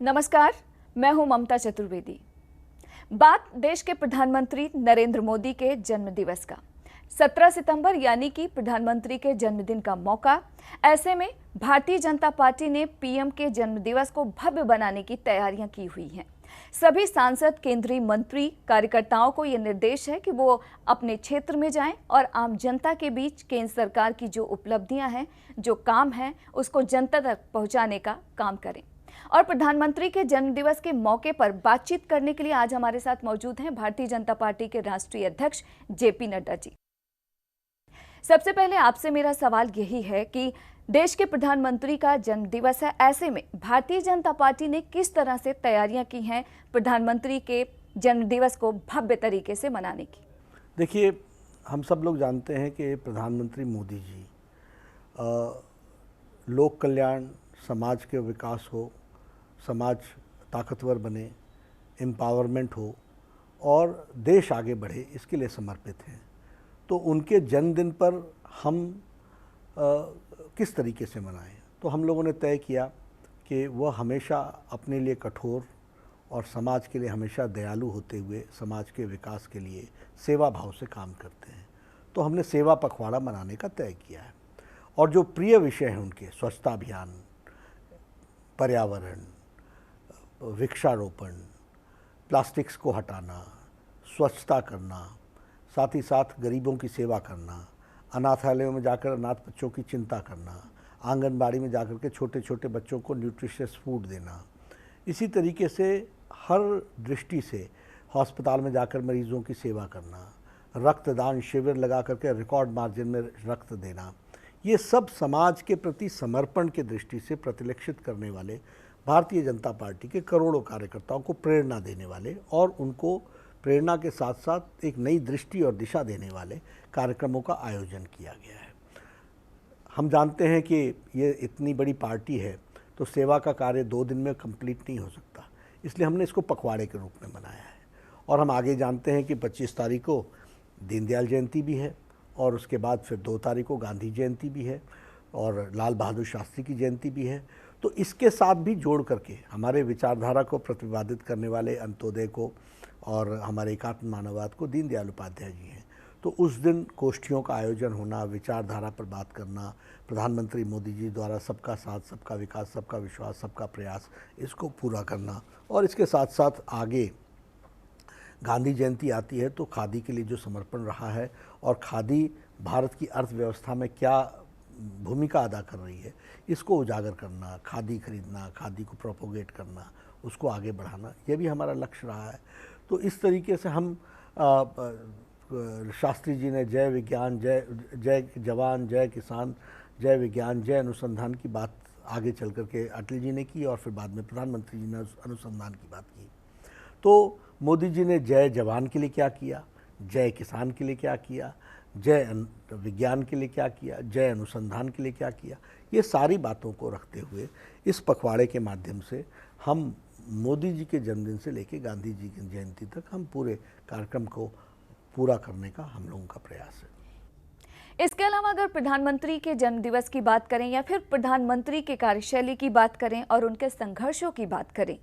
नमस्कार, मैं हूं ममता चतुर्वेदी। बात देश के प्रधानमंत्री नरेंद्र मोदी के जन्मदिवस का। 17 सितंबर यानी कि प्रधानमंत्री के जन्मदिन का मौका। ऐसे में भारतीय जनता पार्टी ने पीएम के जन्मदिवस को भव्य बनाने की तैयारियां की हुई हैं। सभी सांसद, केंद्रीय मंत्री, कार्यकर्ताओं को यह निर्देश है कि वो अपने क्षेत्र में जाएं और आम जनता के बीच केंद्र सरकार की जो उपलब्धियां हैं, जो काम हैं, उसको जनता तक पहुंचाने का काम करें। और प्रधानमंत्री के जन्मदिवस के मौके पर बातचीत करने के लिए आज हमारे साथ मौजूद हैं भारतीय जनता पार्टी के राष्ट्रीय अध्यक्ष जेपी नड्डा जी। सबसे पहले आपसे मेरा सवाल यही है कि देश के प्रधानमंत्री का जन्मदिवस है, ऐसे में भारतीय जनता पार्टी ने किस तरह से तैयारियां की हैं प्रधानमंत्री के जन्मदिवस को भव्य तरीके से मनाने की? देखिए, हम सब लोग जानते हैं कि प्रधानमंत्री मोदी जी लोक कल्याण, समाज के विकास हो, समाज ताकतवर बने, एम्पावरमेंट हो और देश आगे बढ़े, इसके लिए समर्पित हैं। तो उनके जन्मदिन पर हम किस तरीके से मनाएं? तो हम लोगों ने तय किया कि वह हमेशा अपने लिए कठोर और समाज के लिए हमेशा दयालु होते हुए समाज के विकास के लिए सेवा भाव से काम करते हैं। तो हमने सेवा पखवाड़ा मनाने का तय किया है। और जो प्रिय विषय हैं उनके, स्वच्छता अभियान, पर्यावरण, वृक्षारोपण, प्लास्टिक्स को हटाना, स्वच्छता करना, साथ ही साथ गरीबों की सेवा करना, अनाथालयों में जाकर अनाथ बच्चों की चिंता करना, आंगनबाड़ी में जाकर के छोटे छोटे बच्चों को न्यूट्रिशियस फूड देना, इसी तरीके से हर दृष्टि से अस्पताल में जाकर मरीजों की सेवा करना, रक्तदान शिविर लगा करके रिकॉर्ड मार्जिन में रक्त देना, ये सब समाज के प्रति समर्पण के दृष्टि से प्रतिलक्षित करने वाले भारतीय जनता पार्टी के करोड़ों कार्यकर्ताओं को प्रेरणा देने वाले और उनको प्रेरणा के साथ साथ एक नई दृष्टि और दिशा देने वाले कार्यक्रमों का आयोजन किया गया है। हम जानते हैं कि ये इतनी बड़ी पार्टी है तो सेवा का कार्य 2 दिन में कंप्लीट नहीं हो सकता, इसलिए हमने इसको पखवाड़े के रूप में मनाया है। और हम आगे जानते हैं कि 25 तारीख को दीनदयाल जयंती भी है और उसके बाद फिर 2 तारीख को गांधी जयंती भी है और लाल बहादुर शास्त्री की जयंती भी है। तो इसके साथ भी जोड़ करके हमारे विचारधारा को प्रतिपादित करने वाले अंत्योदय को और हमारे एकात्म मानववाद को दीनदयाल उपाध्याय जी हैं। तो उस दिन गोष्ठियों का आयोजन होना, विचारधारा पर बात करना, प्रधानमंत्री मोदी जी द्वारा सबका साथ, सबका विकास, सबका विश्वास, सबका प्रयास, इसको पूरा करना। और इसके साथ साथ आगे गांधी जयंती आती है तो खादी के लिए जो समर्पण रहा है और खादी भारत की अर्थव्यवस्था में क्या भूमिका अदा कर रही है, इसको उजागर करना, खादी खरीदना, खादी को प्रोपोगेट करना, उसको आगे बढ़ाना, यह भी हमारा लक्ष्य रहा है। तो इस तरीके से हम शास्त्री जी ने जय विज्ञान, जय जवान, जय किसान, जय विज्ञान, जय अनुसंधान की बात आगे चल कर के अटल जी ने की और फिर बाद में प्रधानमंत्री जी ने अनुसंधान की बात की। तो मोदी जी ने जय जवान के लिए क्या किया, जय किसान के लिए क्या किया, जय विज्ञान के लिए क्या किया, जय अनुसंधान के लिए क्या किया, ये सारी बातों को रखते हुए इस पखवाड़े के माध्यम से हम मोदी जी के जन्मदिन से लेकर गांधी जी की जयंती तक हम पूरे कार्यक्रम को पूरा करने का हम लोगों का प्रयास है। इसके अलावा अगर प्रधानमंत्री के जन्मदिवस की बात करें या फिर प्रधानमंत्री के कार्यशैली की बात करें और उनके संघर्षों की बात करें,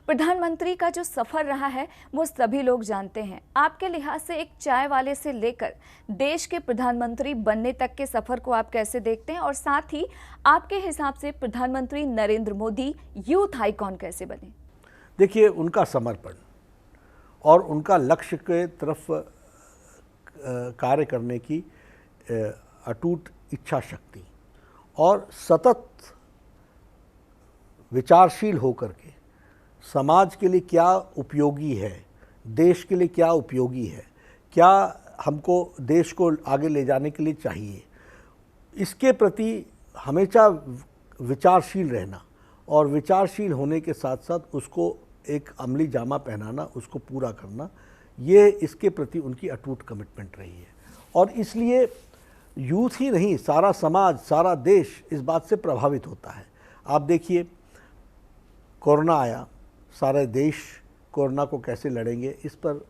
प्रधानमंत्री का जो सफर रहा है वो सभी लोग जानते हैं। आपके लिहाज से एक चाय वाले से लेकर देश के प्रधानमंत्री बनने तक के सफर को आप कैसे देखते हैं और साथ ही आपके हिसाब से प्रधानमंत्री नरेंद्र मोदी यूथ आइकॉन कैसे बने? देखिए, उनका समर्पण और उनका लक्ष्य के तरफ कार्य करने की अटूट इच्छा शक्ति और सतत विचारशील होकर के समाज के लिए क्या उपयोगी है, देश के लिए क्या उपयोगी है, क्या हमको देश को आगे ले जाने के लिए चाहिए, इसके प्रति हमेशा विचारशील रहना और विचारशील होने के साथ साथ उसको एक अमली जामा पहनाना, उसको पूरा करना, ये इसके प्रति उनकी अटूट कमिटमेंट रही है। और इसलिए यूथ ही नहीं, सारा समाज, सारा देश इस बात से प्रभावित होता है। आप देखिए, कोरोना आया, सारे देश कोरोना को कैसे लड़ेंगे इस पर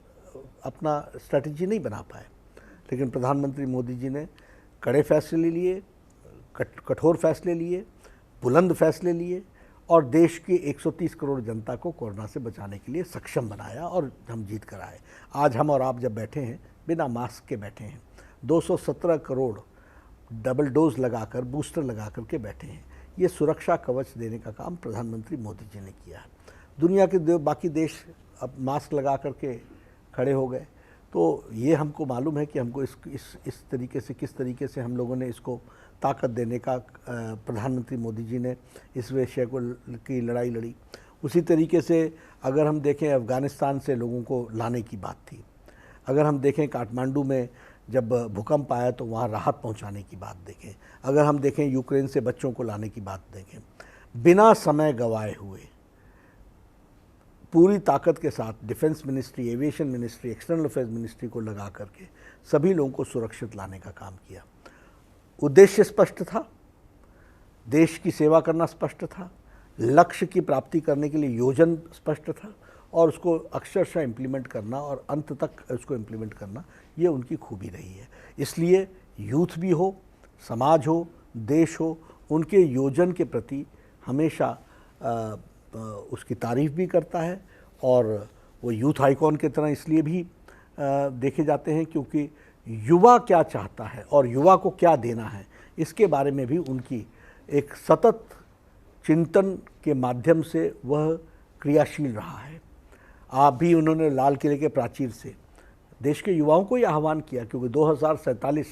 अपना स्ट्रैटेजी नहीं बना पाए, लेकिन प्रधानमंत्री मोदी जी ने कड़े फैसले लिए, कठोर फैसले लिए, बुलंद फैसले लिए और देश की 130 करोड़ जनता को कोरोना से बचाने के लिए सक्षम बनाया और हम जीत कर आए। आज हम और आप जब बैठे हैं, बिना मास्क के बैठे हैं, 217 करोड़ डबल डोज लगाकर, बूस्टर लगा करके बैठे हैं। ये सुरक्षा कवच देने का काम प्रधानमंत्री मोदी जी ने किया है। दुनिया के बाकी देश अब मास्क लगा करके खड़े हो गए, तो ये हमको मालूम है कि हमको इस तरीके से, किस तरीके से हम लोगों ने इसको ताकत देने का प्रधानमंत्री मोदी जी ने इस विषय को की लड़ाई लड़ी। उसी तरीके से अगर हम देखें, अफ़गानिस्तान से लोगों को लाने की बात थी। अगर हम देखें काठमांडू में जब भूकंप आया तो वहाँ राहत पहुँचाने की बात देखें। अगर हम देखें यूक्रेन से बच्चों को लाने की बात देखें, बिना समय गंवाए हुए पूरी ताकत के साथ defence ministry, aviation ministry, external affairs ministry को लगा करके सभी लोगों को सुरक्षित लाने का काम किया। उद्देश्य स्पष्ट था, देश की सेवा करना स्पष्ट था, लक्ष्य की प्राप्ति करने के लिए योजन स्पष्ट था और उसको अक्षरशः इम्प्लीमेंट करना और अंत तक उसको इम्प्लीमेंट करना, ये उनकी खूबी रही है। इसलिए यूथ भी हो, समाज हो, देश हो, उनके योजन के प्रति हमेशा उसकी तारीफ़ भी करता है। और वो यूथ आइकॉन की तरह इसलिए भी देखे जाते हैं क्योंकि युवा क्या चाहता है और युवा को क्या देना है, इसके बारे में भी उनकी एक सतत चिंतन के माध्यम से वह क्रियाशील रहा है। आप भी उन्होंने लाल किले के प्राचीर से देश के युवाओं को यह आह्वान किया, क्योंकि 2047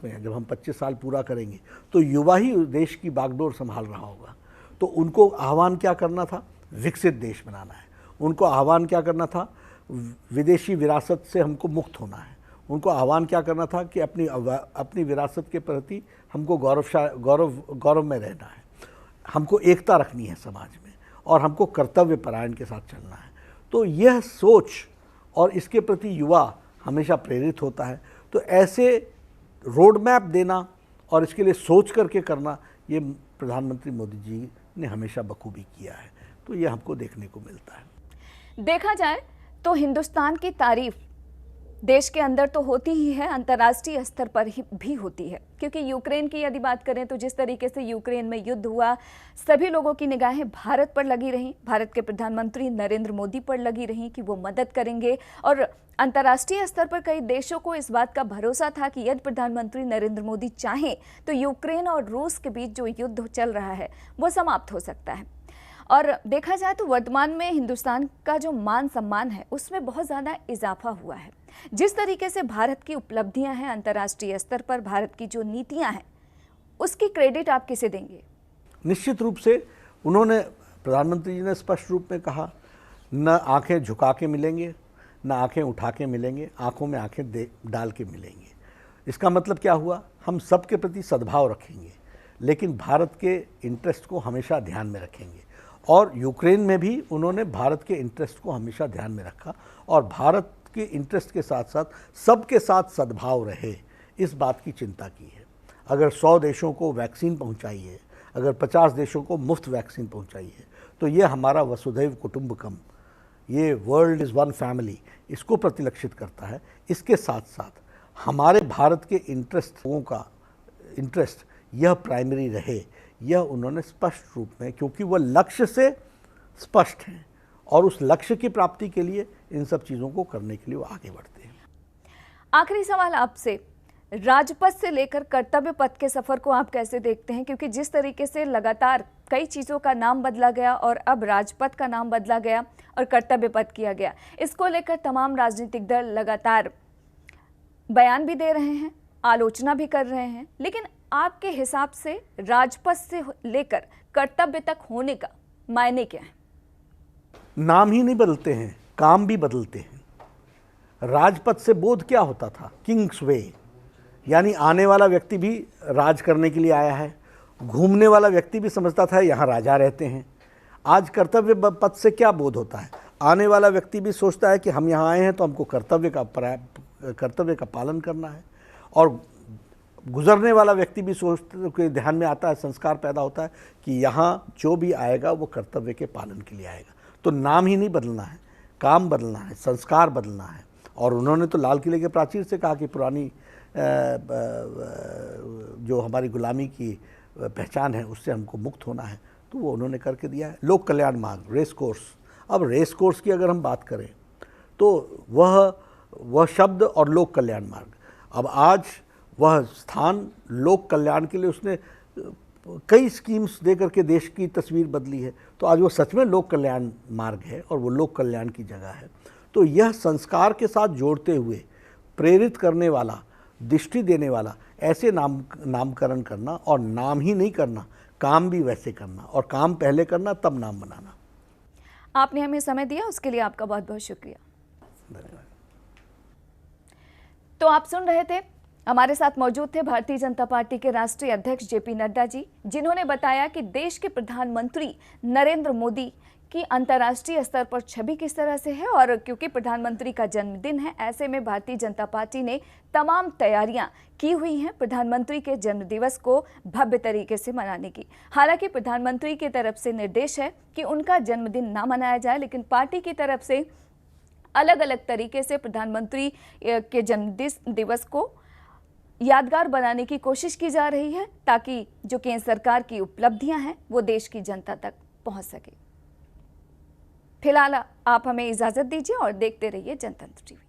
में जब हम 25 साल पूरा करेंगे तो युवा ही देश की बागडोर संभाल रहा होगा। तो उनको आह्वान क्या करना था? विकसित देश बनाना है। उनको आह्वान क्या करना था? विदेशी विरासत से हमको मुक्त होना है। उनको आह्वान क्या करना था कि अपनी विरासत के प्रति हमको गौरव में रहना है, हमको एकता रखनी है समाज में और हमको कर्तव्य परायण के साथ चलना है। तो यह सोच और इसके प्रति युवा हमेशा प्रेरित होता है। तो ऐसे रोड मैप देना और इसके लिए सोच करके करना, ये प्रधानमंत्री मोदी जी ने हमेशा बखूबी किया है। तो ये हमको देखने को मिलता है। देखा जाए तो हिंदुस्तान की तारीफ देश के अंदर तो होती ही है, अंतर्राष्ट्रीय स्तर पर भी होती है। क्योंकि यूक्रेन की यदि बात करें तो जिस तरीके से यूक्रेन में युद्ध हुआ, सभी लोगों की निगाहें भारत पर लगी रहीं, भारत के प्रधानमंत्री नरेंद्र मोदी पर लगी रहीं कि वो मदद करेंगे। और अंतर्राष्ट्रीय स्तर पर कई देशों को इस बात का भरोसा था कि यदि प्रधानमंत्री नरेंद्र मोदी चाहें तो यूक्रेन और रूस के बीच जो युद्ध चल रहा है वो समाप्त हो सकता है। और देखा जाए तो वर्तमान में हिंदुस्तान का जो मान सम्मान है उसमें बहुत ज़्यादा इजाफा हुआ है। जिस तरीके से भारत की उपलब्धियां हैं अंतर्राष्ट्रीय स्तर पर, भारत की जो नीतियां हैं, उसकी क्रेडिट आप किसे देंगे? निश्चित रूप से उन्होंने, प्रधानमंत्री जी ने स्पष्ट रूप में कहा, न आंखें झुका के मिलेंगे, न आंखें उठा के मिलेंगे, आंखों में आंखें डाल के मिलेंगे। इसका मतलब क्या हुआ? हम सबके प्रति सद्भाव रखेंगे, लेकिन भारत के इंटरेस्ट को हमेशा ध्यान में रखेंगे। और यूक्रेन में भी उन्होंने भारत के इंटरेस्ट को हमेशा ध्यान में रखा और भारत के इंटरेस्ट के साथ साथ सबके साथ सद्भाव रहे, इस बात की चिंता की है। अगर 100 देशों को वैक्सीन पहुंचाई है, अगर 50 देशों को मुफ्त वैक्सीन पहुंचाई है, तो ये हमारा वसुधैव कुटुंबकम, ये वर्ल्ड इज़ वन फैमिली, इसको प्रतिलक्षित करता है। इसके साथ साथ हमारे भारत के लोगों का इंटरेस्ट यह प्राइमरी रहे, यह उन्होंने स्पष्ट रूप में, क्योंकि वह लक्ष्य से स्पष्ट हैं और उस लक्ष्य की प्राप्ति के लिए इन सब चीज़ों को करने के लिए वो आगे बढ़ते हैं। आखिरी सवाल आपसे, राजपथ से लेकर कर्तव्य पथ के सफर को आप कैसे देखते हैं? क्योंकि जिस तरीके से लगातार कई चीज़ों का नाम बदला गया और अब राजपथ का नाम बदला गया और कर्तव्य पथ किया गया, इसको लेकर तमाम राजनीतिक दल लगातार बयान भी दे रहे हैं, आलोचना भी कर रहे हैं, लेकिन आपके हिसाब से राजपथ से लेकर कर्तव्य तक होने का मायने क्या है? नाम ही नहीं बदलते हैं, काम भी बदलते हैं। राजपथ से बोध क्या होता था? किंग्स वे, यानी आने वाला व्यक्ति भी राज करने के लिए आया है, घूमने वाला व्यक्ति भी समझता था यहाँ राजा रहते हैं। आज कर्तव्य पथ से क्या बोध होता है? आने वाला व्यक्ति भी सोचता है कि हम यहाँ आए हैं तो हमको कर्तव्य का पालन करना है, और गुजरने वाला व्यक्ति भी सोचते के ध्यान में आता है, संस्कार पैदा होता है कि यहाँ जो भी आएगा वो कर्तव्य के पालन के लिए आएगा। तो नाम ही नहीं बदलना है, काम बदलना है, संस्कार बदलना है। और उन्होंने तो लाल किले के प्राचीर से कहा कि पुरानी जो हमारी गुलामी की पहचान है उससे हमको मुक्त होना है, तो वो उन्होंने करके दिया है। लोक कल्याण मार्ग, रेस कोर्स। अब रेस कोर्स की अगर हम बात करें तो वह शब्द और लोक कल्याण मार्ग, अब आज वह स्थान लोक कल्याण के लिए उसने कई स्कीम्स दे करके देश की तस्वीर बदली है, तो आज वो सच में लोक कल्याण मार्ग है और वो लोक कल्याण की जगह है। तो यह संस्कार के साथ जोड़ते हुए प्रेरित करने वाला, दृष्टि देने वाला, ऐसे नामकरण करना, और नाम ही नहीं करना, काम भी वैसे करना, और काम पहले करना तब नाम बनाना। आपने हमें समय दिया, उसके लिए आपका बहुत बहुत शुक्रिया। धन्यवाद। तो आप सुन रहे थे, हमारे साथ मौजूद थे भारतीय जनता पार्टी के राष्ट्रीय अध्यक्ष जेपी नड्डा जी, जिन्होंने बताया कि देश के प्रधानमंत्री नरेंद्र मोदी की अंतर्राष्ट्रीय स्तर पर छवि किस तरह से है, और क्योंकि प्रधानमंत्री का जन्मदिन है, ऐसे में भारतीय जनता पार्टी ने तमाम तैयारियां की हुई हैं प्रधानमंत्री के जन्मदिवस को भव्य तरीके से मनाने की। हालांकि प्रधानमंत्री की तरफ से निर्देश है कि उनका जन्मदिन ना मनाया जाए, लेकिन पार्टी की तरफ से अलग अलग तरीके से प्रधानमंत्री के जन्मदिन दिवस को यादगार बनाने की कोशिश की जा रही है, ताकि जो केंद्र सरकार की उपलब्धियां हैं वो देश की जनता तक पहुंच सके। फिलहाल आप हमें इजाजत दीजिए और देखते रहिए जनतंत्र टीवी।